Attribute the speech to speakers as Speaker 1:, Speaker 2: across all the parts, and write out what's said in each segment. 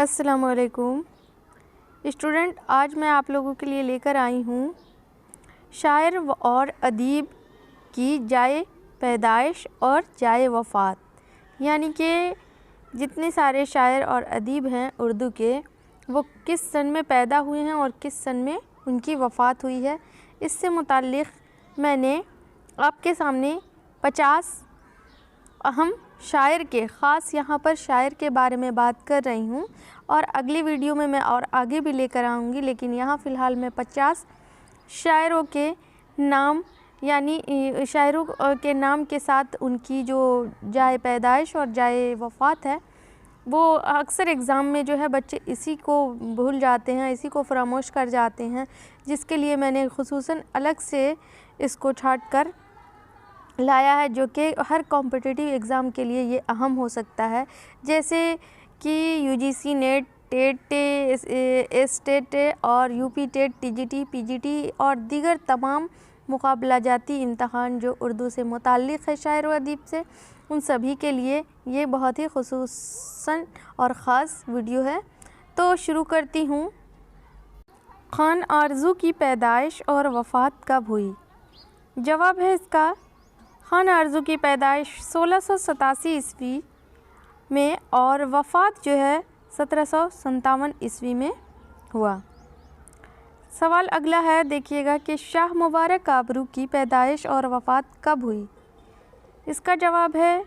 Speaker 1: अस्सलाम वालेकुम स्टूडेंट, आज मैं आप लोगों के लिए लेकर आई हूँ शायर और अदीब की जाए पैदाइश और जाए वफ़ात। यानी कि जितने सारे शायर और अदीब हैं उर्दू के, वो किस सन में पैदा हुए हैं और किस सन में उनकी वफ़ात हुई है, इससे मुताल्लिक़ मैंने आपके सामने 50 अहम शायर के ख़ास यहाँ पर शायर के बारे में बात कर रही हूँ और अगली वीडियो में मैं और आगे भी लेकर आऊँगी। लेकिन यहाँ फ़िलहाल मैं 50 शायरों के नाम यानी शायरों के नाम के साथ उनकी जो जाए पैदाइश और जाए वफ़ात है, वो अक्सर एग्ज़ाम में जो है बच्चे इसी को भूल जाते हैं, इसी को फ़रामोश कर जाते हैं, जिसके लिए मैंने ख़ुसूसन अलग से इसको छाँट कर लाया है, जो कि हर कॉम्पिटिटिव एग्ज़ाम के लिए ये अहम हो सकता है। जैसे कि यूजीसी नेट, टेट, स्टेट और यूपी टेट, टीजीटी, पीजीटी और दीगर तमाम मुकाबला जाती इम्तहान जो उर्दू से मुताल्लिक़ है शायर व अदीब से, उन सभी के लिए ये बहुत ही ख़ुसूसन और ख़ास वीडियो है। तो शुरू करती हूँ। खान आरज़ू की पैदाइश और वफ़ात कब हुई? जवाब है इसका, खान आरज़ू की पैदाइश 1687 ईस्वी में और वफ़ात जो है 1757 ईस्वी में हुआ। सवाल अगला है, देखिएगा कि शाह मुबारक काबरू की पैदाइश और वफ़ात कब हुई? इसका जवाब है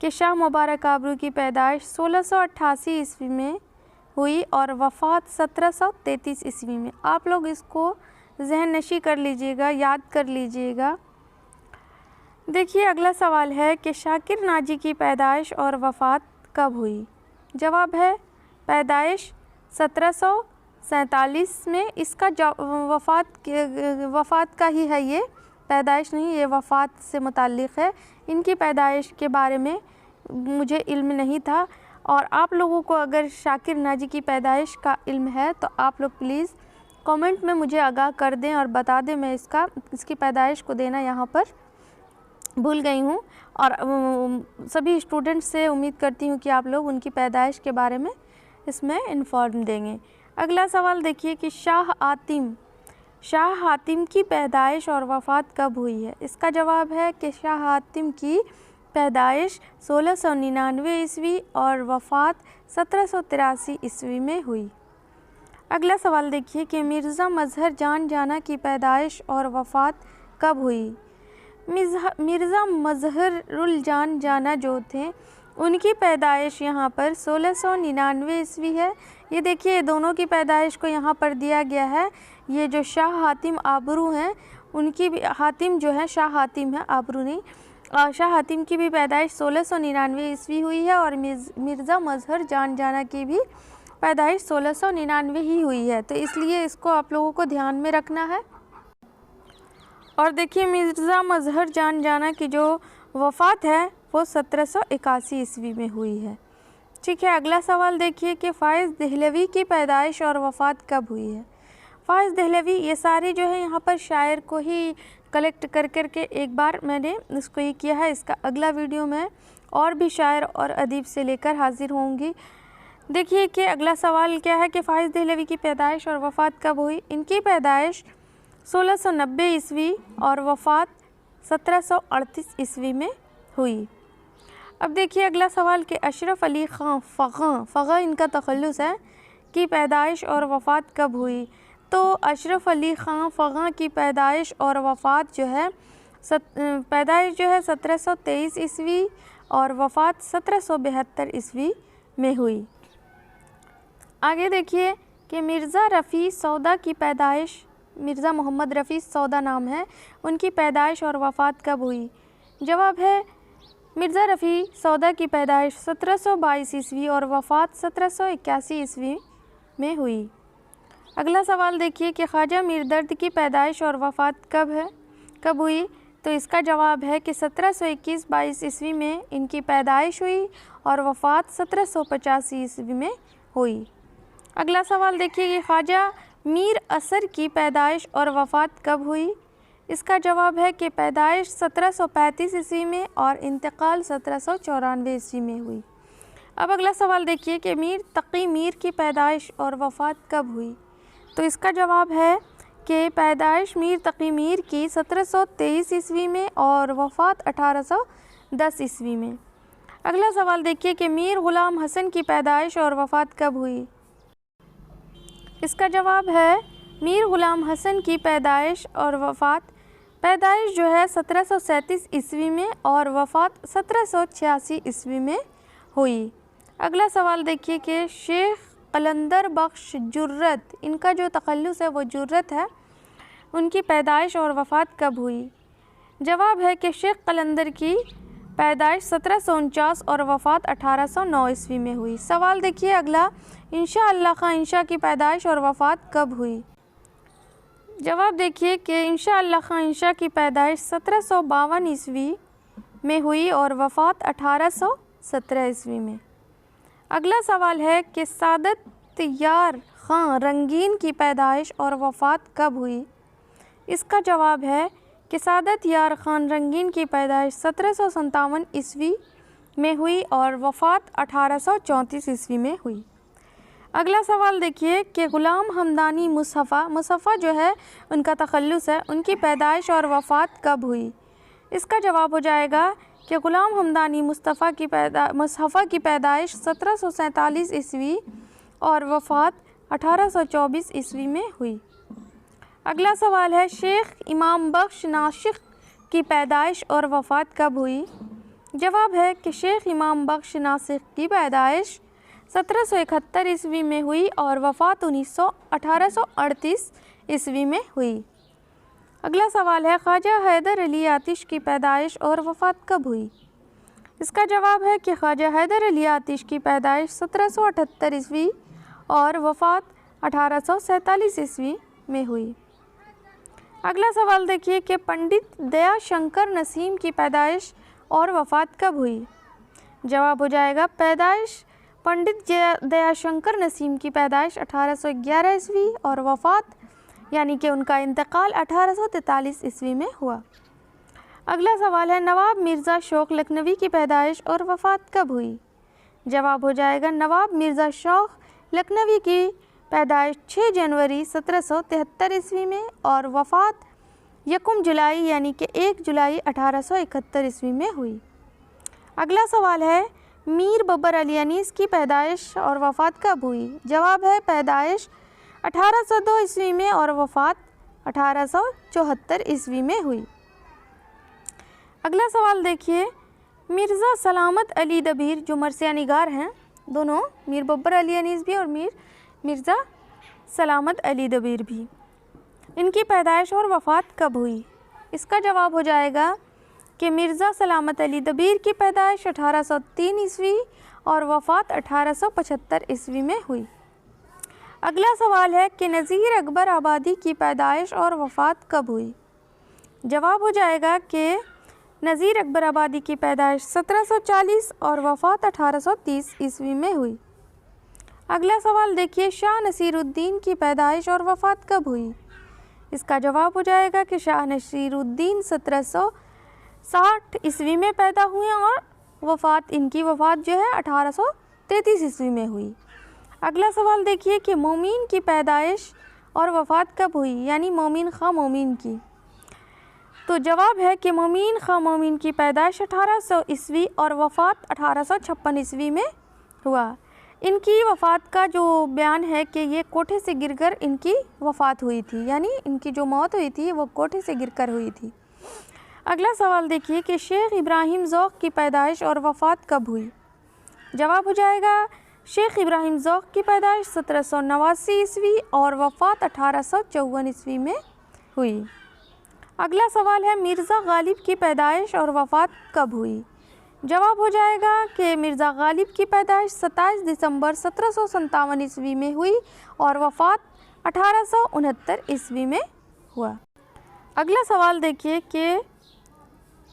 Speaker 1: कि शाह मुबारक काबरू की पैदाइश 1688 ईस्वी में हुई और वफ़ात 1733 ईस्वी में। आप लोग इसको ज़हन नशी कर लीजिएगा, याद कर लीजिएगा। देखिए अगला सवाल है कि शाकिर नाजी की पैदाइश और वफ़ात कब हुई? जवाब है पैदाइश 1747 में। इसका वफ़ात का ही है, ये पैदाइश नहीं, ये वफ़ात से मुताल्लिक़ है। इनकी पैदाइश के बारे में मुझे इल्म नहीं था, और आप लोगों को अगर शाकिर नाजी की पैदाइश का इल्म है तो आप लोग प्लीज़ कमेंट में मुझे आगाह कर दें और बता दें। मैं इसकी पैदाइश को देना यहाँ पर भूल गई हूँ, और सभी स्टूडेंट्स से उम्मीद करती हूँ कि आप लोग उनकी पैदाइश के बारे में इसमें इन्फॉर्म देंगे। अगला सवाल देखिए कि शाह हातिम की पैदाइश और वफ़ात कब हुई है? इसका जवाब है कि शाह हातिम की पैदाइश 1699 ईस्वी और वफ़ात 1783 ईस्वी में हुई। अगला सवाल देखिए कि मिर्ज़ा मज़हर जान जाना की पैदाइश और वफ़ात कब हुई? मिर्ज़ा मज़हरुल जान जाना जो थे, उनकी पैदाइश यहाँ पर 1699 ईस्वी है। ये देखिए दोनों की पैदाइश को यहाँ पर दिया गया है। ये जो शाह हातिम आबरू हैं, उनकी भी हातिम जो है शाह हातिम है, आबरू नहीं। शाह हातिम की भी पैदाइश 1699 ईस्वी हुई है और मिर्ज़ा मज़हर जान जाना की भी पैदाइश 1699 ही हुई है। तो इसलिए इसको आप लोगों को ध्यान में रखना है। और देखिए मिर्ज़ा मज़हर जान जाना की जो वफ़ात है वो 1781 ईस्वी में हुई है। ठीक है, अगला सवाल देखिए कि फ़ाइज़ दहलवी की पैदाइश और वफ़ात कब हुई है? फ़ाइज़ दहलवी, ये सारे जो है यहाँ पर शायर को ही कलेक्ट कर के एक बार मैंने इसको ये किया है। इसका अगला वीडियो में और भी शायर और अदीब से लेकर हाज़िर होंगी। देखिए कि अगला सवाल क्या है कि फ़ाइज़ दहलवी की पैदाइश और वफ़ात कब हुई? इनकी पैदाइश 1690 ईस्वी और वफ़ात 1738 ईस्वी में हुई। अब देखिए अगला सवाल कि अशरफ अली ख़ान फ़ग़ा इनका तख़ल्लुस है, की पैदाइश और वफ़ात कब हुई? तो अशरफ अली ख़ान फ़ग़ा की पैदाइश और वफ़ात जो है पैदाइश जो है 1723 ईस्वी और वफ़ात 1772 ईस्वी में हुई। आगे देखिए कि मिर्ज़ा रफ़ी सौदा की पैदाइश, मिर्ज़ा मोहम्मद रफ़ी सौदा नाम है, उनकी पैदाइश और वफ़ात कब हुई? जवाब है मिर्ज़ा रफ़ी सौदा की पैदाइश 1722 ईस्वी और वफ़ात 1781 ईस्वी में हुई। अगला सवाल देखिए कि ख्वाजा मीर दर्द की पैदाइश और वफ़ात कब हुई? तो इसका जवाब है कि 1721-22 ईस्वी में इनकी पैदाइश हुई और वफ़ात 1785 ईस्वी में हुई। अगला सवाल देखिए कि ख्वाजा मीर असर की पैदाइश और वफ़ात कब हुई? इसका जवाब है कि पैदाइश 1735 ईस्वी में और इंतकाल 1794 ईस्वी में हुई। अब अगला सवाल देखिए कि मीर तकी मीर की पैदाइश और वफ़ात कब हुई। तो इसका जवाब है कि पैदाइश मीर तकी मीर की 1723 ईस्वी में और वफ़ात 1810 ईस्वी में। अगला सवाल देखिए कि मीर ग़ुलाम हसन की पैदाइश और वफ़ात कब हुई। इसका जवाब है मीर ग़ुलाम हसन की पैदाइश और वफ़ात, पैदाइश जो है 1737 ईस्वी में और वफ़ात 1786 ईस्वी में हुई। अगला सवाल देखिए कि शेख कलंदर बख्श जुर्रत, इनका जो तख़ल्लुस है वो जुर्रत है, उनकी पैदाइश और वफ़ात कब हुई। जवाब है कि शेख कलंदर की पैदाइश 1749 और वफ़ात 1809 ईस्वी में हुई। सवाल देखिए अगला, इंशा अल्लाह खां इंशा की पैदाइश और वफ़ात कब हुई। जवाब देखिए कि इंशा अल्लाह खां इंशा की पैदाइश 1752 ईस्वी में हुई और वफ़ात 1817 ईस्वी में। अगला सवाल है कि सादत यार खां रंगीन की पैदाइश और वफ़ात कब हुई। इसका जवाब है कि सादत यार खान रंगीन की पैदाइश 1757 ईस्वी में हुई और वफ़ात 1834 ईस्वी में हुई। अगला सवाल देखिए कि ग़ुलाम हमदानी मुसफ़ा जो है उनका तख़ल्लुस है, उनकी पैदाइश और वफ़ात कब हुई। इसका जवाब हो जाएगा कि ग़ुलाम हमदानी मुसफ़ा की पैदाइश 1747 ईस्वी और वफ़ात 1824 ईस्वी में हुई। अगला सवाल है शेख इमाम बख्श नासिख की पैदाइश और वफ़ात कब हुई। जवाब है कि शेख इमाम बख्श नासिख की पैदाइश 1771 ईस्वी में हुई और वफ़ात 1838 ईस्वी में हुई। अगला सवाल है ख्वाजा हैदर अली आतिश की पैदाइश और वफ़ात कब हुई। इसका जवाब है कि ख्वाजा हैदर अली आतिश की पैदाइश 1778 ईस्वी और वफ़ात 1847 ईस्वी में हुई। अगला सवाल देखिए कि पंडित दयाशंकर नसीम की पैदाइश और वफ़ात कब हुई। जवाब हो जाएगा पैदाइश पंडित दयाशंकर नसीम की पैदाइश 1811 ईस्वी और वफ़ात यानी कि उनका इंतकाल 1843 ईस्वी में हुआ। अगला सवाल है नवाब मिर्ज़ा शौक़ लखनवी की पैदाइश और वफ़ात कब हुई। जवाब हो जाएगा नवाब मिर्ज़ा शौक़ लखनवी की पैदाइश 6 जनवरी 1773 ईस्वी में और वफ़ात 1 जुलाई यानी कि 1 जुलाई 1871 ईस्वी में हुई। अगला सवाल है मीर बब्बर अली अनीस की पैदाइश और वफ़ात कब हुई। जवाब है पैदाइश 1802 ईस्वी में और वफ़ात 1874 ईस्वी में हुई। अगला सवाल देखिए मिर्ज़ा सलामत अली दबीर जो मरसिया निगार हैं, दोनों मीर बब्बर अली अनीस भी और मिर्ज़ा सलामत अली दबीर भी, इनकी पैदाइश और वफ़ात कब हुई। इसका जवाब हो जाएगा कि मिर्ज़ा सलामत अली दबीर की पैदाइश 1803 ईस्वी और वफ़ात 1875 ईस्वी में हुई। अगला सवाल है कि नज़ीर अकबर आबादी की पैदाइश और वफ़ात कब हुई। जवाब हो जाएगा कि नज़ीर अकबर आबादी की पैदाइश 1740 और वफ़ात 1830 ईस्वी में हुई। अगला सवाल देखिए शाह नसीरुद्दीन की पैदाइश और वफ़ात कब हुई। इसका जवाब हो जाएगा कि शाह नसीरुद्दीन 1760 ईस्वी में पैदा हुए और इनकी वफ़ात जो है 1833 ईस्वी में हुई। अगला सवाल देखिए कि मोमीन की पैदाइश और वफ़ात कब हुई, यानी मोमीन खां मोमीन की। तो जवाब है कि मोमीन खां मोमीन की पैदाइश 1800 ईस्वी और वफ़ात 1856 ईस्वी में हुआ। इनकी वफ़ात का जो बयान है कि ये कोठे से गिरकर इनकी वफ़ात हुई थी, यानी इनकी जो मौत हुई थी वो कोठे से गिरकर हुई थी। अगला सवाल देखिए कि शेख इब्राहिम ज़ौक़ की पैदाइश और वफ़ात कब हुई। जवाब हो जाएगा शेख इब्राहिम ज़ौक़ की पैदाइश 1789 ईस्वी और वफ़ात 1854 ईस्वी में हुई। अगला सवाल है मिर्ज़ा गालिब की पैदाइश और वफ़ात कब हुई। जवाब हो जाएगा कि मिर्ज़ा गालिब की पैदाइश 27 दिसंबर 1757 ईस्वी में हुई और वफ़ात 1869 ईस्वी में हुआ। अगला सवाल देखिए कि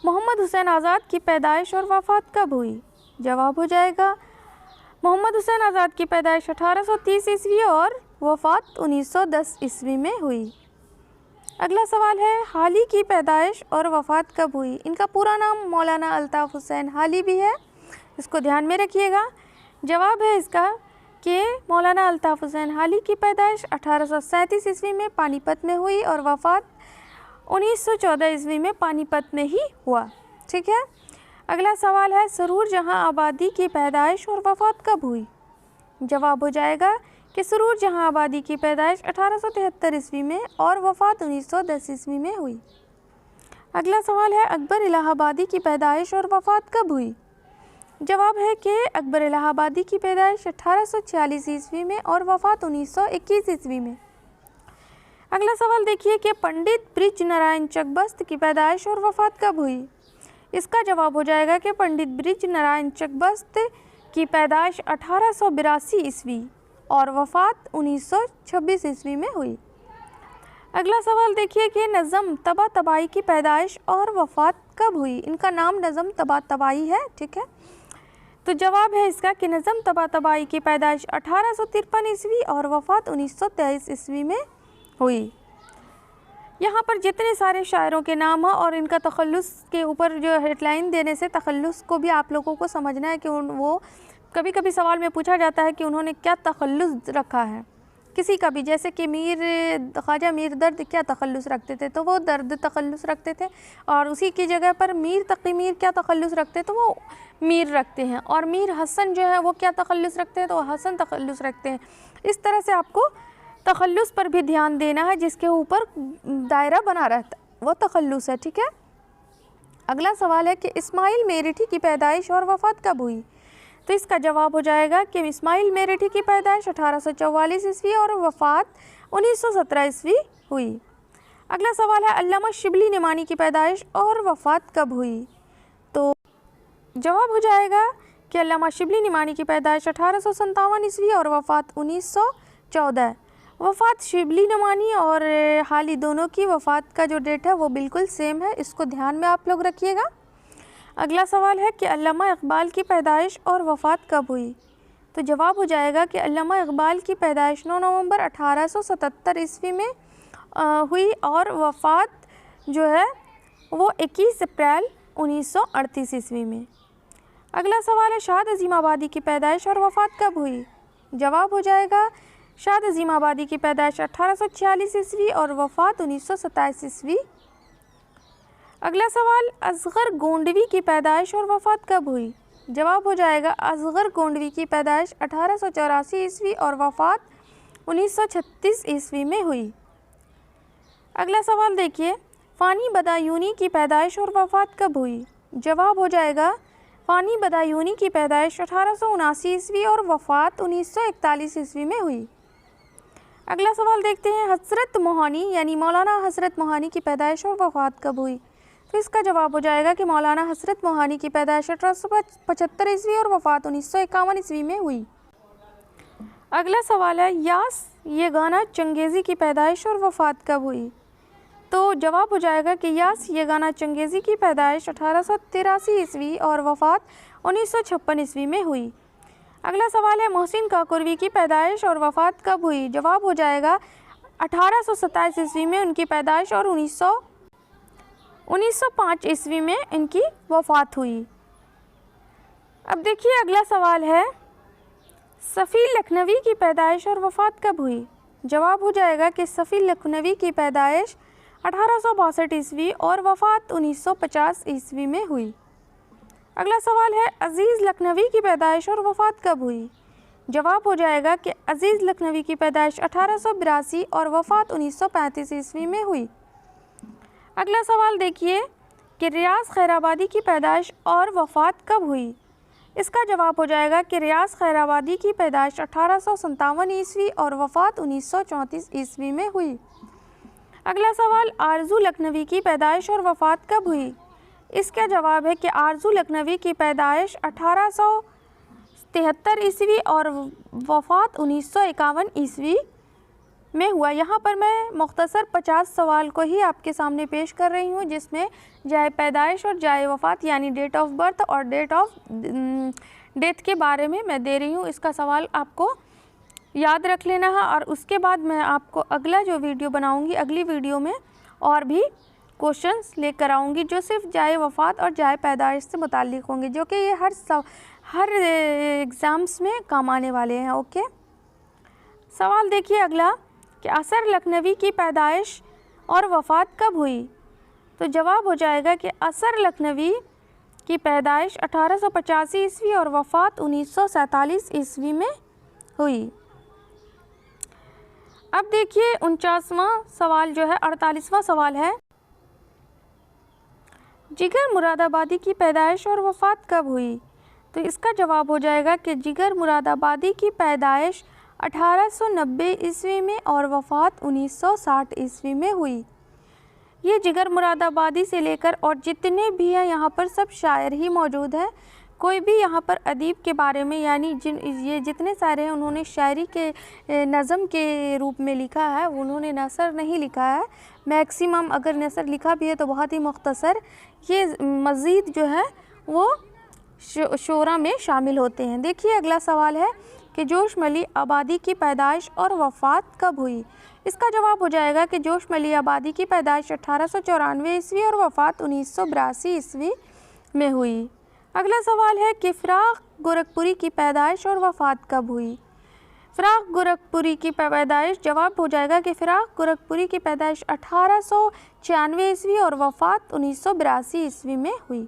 Speaker 1: मोहम्मद हुसैन आज़ाद की पैदाइश और वफ़ात कब हुई। जवाब हो जाएगा मोहम्मद हुसैन आज़ाद की पैदाइश 1830 ईस्वी और वफ़ात 1910 ईस्वी में हुई। अगला सवाल है हाली की पैदाइश और वफ़ात कब हुई। इनका पूरा नाम मौलाना अल्ताफ़ हुसैन हाली भी है, इसको ध्यान में रखिएगा। जवाब है इसका कि मौलाना अल्ताफ़ हुसैन हाली की पैदाइश 1837 ईस्वी में पानीपत में हुई और वफ़ात 1914 ईस्वी में पानीपत में ही हुआ। ठीक है। अगला सवाल है सरूर जहां आबादी की पैदाइश और वफ़ात कब हुई? जवाब हो जाएगा कि सरूर जहां आबादी की पैदाइश 1873 ईस्वी में और वफ़ात 1910 ईस्वी में हुई। अगला सवाल है अकबर इलाहाबादी की पैदाइश और वफ़ात कब हुई? जवाब है कि अकबर इलाहाबादी की पैदाइश 1846 ईस्वी में और वफ़ात 1921 ईस्वी में। अगला सवाल देखिए कि पंडित ब्रिज नारायण चकबस्त की पैदाइश और वफ़ात कब हुई? इसका जवाब हो जाएगा कि पंडित ब्रिज नारायण चकबस्त की पैदाइश 1882 ईस्वी और वफ़ात 1926 ईस्वी में हुई। अगला सवाल देखिए कि नज़म तबातबाई की पैदाइश और वफ़ात कब हुई? इनका नाम नज़म तबातबाई है। ठीक है। तो जवाब है इसका कि नज़म तबातबाई की पैदाइश 1853 ईस्वी और वफ़ात 1923 ईस्वी में हुई। यहाँ पर जितने सारे शायरों के नाम हैं और इनका तखल्लुस के ऊपर जो हेडलाइन देने से तखल्लुस को भी आप लोगों को समझना है कि वो कभी कभी सवाल में पूछा जाता है कि उन्होंने क्या तखल्लुस रखा है किसी का भी, जैसे कि ख्वाजा मीर दर्द क्या तखल्लुस रखते थे, तो वो दर्द तखल्लुस रखते थे, और उसी की जगह पर मीर तकी मीर क्या तखल्लुस रखते तो वो मीर रखते हैं, और मीर हसन जो है वो क्या तखल्लुस रखते हैं तो हसन तखल्लुस रखते हैं। इस तरह से आपको तखल्लुस पर भी ध्यान देना है, जिसके ऊपर दायरा बना रहता है वो तखल्लुस है। ठीक है। अगला सवाल है कि इस्माइल मेरठी की पैदाइश और वफ़ात कब हुई? तो इसका जवाब हो जाएगा कि इस्माइल मेरठी की पैदाइश 1844 ईस्वी और वफ़ात 1917 ईस्वी हुई। अगला सवाल है अल्लामा शिबली निमानी की पैदाइश और वफ़ात कब हुई? तो जवाब हो जाएगा कि अल्लामा शिबली निमानी की पैदाइश 1857 ईस्वी और वफ़ात 1914। वफ़ात शिबली निमानी और हाली दोनों की वफ़ात का जो डेट है वो बिल्कुल सेम है, इसको ध्यान में आप लोग रखिएगा। अगला सवाल है कि अल्लामा इक़बाल की पैदाइश और वफ़ात कब हुई? तो जवाब हो जाएगा कि अल्लामा इक़बाल की पैदाइश 9 नवंबर 1877 ईस्वी में हुई और वफ़ात जो है वो 21 अप्रैल 1938 ईस्वी में। अगला सवाल है शाद अज़ीम आबादी की पैदाइश और वफ़ात कब हुई? जवाब हो जाएगा शाद अज़ीम आबादी की पैदाइश 1846 ईस्वी और वफ़ात 1927 ईस्वी। अगला सवाल असग़र गोंडवी की पैदाइश और वफ़ात कब हुई? जवाब हो जाएगा असग़र गोंडवी की पैदाइश 1884 ईस्वी और वफ़ात 1936 ईस्वी में हुई। अगला सवाल देखिए फ़ानी बदायूनी की पैदाइश और वफ़ात कब हुई? जवाब हो जाएगा फ़ानी बदायूनी की पैदाइश 1879 ईस्वी और वफ़ात 1941 ईस्वी में हुई। अगला सवाल देखते हैं हज़रत मोहानी यानी मौलाना हज़रत मोहानी की पैदाइश और वफ़ात कब हुई? तो इसका जवाब हो जाएगा कि मौलाना हज़रत मोहानी की पैदाइश 1875 ईस्वी और वफ़ात 1951 ईस्वी में हुई। अगला सवाल है यास येगाना चंगेज़ी की पैदाइश और वफ़ात कब हुई? तो जवाब हो जाएगा कि यास येगाना चंगेज़ी की पैदाइश 1883 ईस्वी और वफ़ात 1956 ईस्वी में हुई। अगला सवाल है मोहसिन काकुरवी की पैदाइश और वफ़ात कब हुई? जवाब हो जाएगा 1827 ईस्वी में उनकी पैदाइश और 1905 ईस्वी में इनकी वफ़ात हुई। अब देखिए अगला सवाल है सफ़ी लखनवी की पैदाइश और वफ़ात कब हुई? जवाब हो जाएगा कि सफ़ी लखनवी की पैदाइश 1862 ईस्वी और वफ़ात 1950 ईस्वी में हुई। अगला सवाल है अज़ीज़ लखनवी की पैदाइश और वफ़ात कब हुई? जवाब हो जाएगा कि अज़ीज़ लखनवी की पैदाइश 1882 और वफ़ात 1935 ईस्वी में हुई। अगला सवाल देखिए कि रियाज़ खैराबादी की पैदाइश और वफ़ात कब हुई? इसका जवाब हो जाएगा कि रियाज़ खैराबादी की पैदाइश 1857 ईस्वी और वफ़ात 1934 ईस्वी में हुई। अगला सवाल आरज़ू लखनवी की पैदाइश और वफ़ात कब हुई? इसका जवाब है कि आरज़ू लखनवी की पैदाइश 1873 ईस्वी और वफ़ात 1951 ईस्वी में हुआ। यहाँ पर मैं मुख्तसर 50 सवाल को ही आपके सामने पेश कर रही हूँ, जिसमें जाए पैदाइश और जाए वफ़ात यानी डेट ऑफ बर्थ और डेथ के बारे में मैं दे रही हूँ। इसका सवाल आपको याद रख लेना है और उसके बाद मैं आपको अगला जो वीडियो बनाऊँगी, अगली वीडियो में और भी क्वेश्चंस लेकर आऊँगी जो सिर्फ जाए वफ़ात और जाए पैदाइश से मुताल्लिक़ होंगे, जो कि ये हर एग्ज़ाम्स में काम आने वाले हैं। ओके, सवाल देखिए अगला कि असर लखनवी की पैदाइश और वफ़ात कब हुई? तो जवाब हो जाएगा कि असर लखनवी की पैदाइश 1885 ईस्वी और वफ़ात 1947 ईस्वी में हुई। अब देखिए 49वां सवाल जो है, 48वां सवाल है, जिगर मुरादाबादी की पैदाइश और वफ़ात कब हुई? तो इसका जवाब हो जाएगा कि जिगर मुरादाबादी की पैदाइश 1890 ईस्वी में और वफ़ात 1960 ईस्वी में हुई। ये जिगर मुरादाबादी से लेकर और जितने भी हैं यहाँ पर सब शायर ही मौजूद हैं। कोई भी यहाँ पर अदीब के बारे में, यानी ये जितने शायर हैं उन्होंने शायरी के नज़म के रूप में लिखा है, उन्होंने नसर नहीं लिखा है। मैक्सिमम अगर नसर लिखा भी है तो बहुत ही मुख्तसर। ये मज़ीद जो है वो शोरा में शामिल होते हैं। देखिए अगला सवाल है कि जोशमली आबादी की पैदाइश और वफ़ात कब हुई? इसका जवाब हो जाएगा कि जोशमली आबादी की पैदाइश 1894 ईस्वी और वफ़ात 1982 ईस्वी में हुई। अगला सवाल है कि फ़राग़ गोरखपुरी की पैदाइश और वफ़ात कब हुई? फ़राग़ गोरखपुरी की पैदाइश, जवाब हो जाएगा कि फ़राग़ गोरखपुरी की पैदाइश 1896 ईस्वी और वफ़ात 1982 ईस्वी में हुई।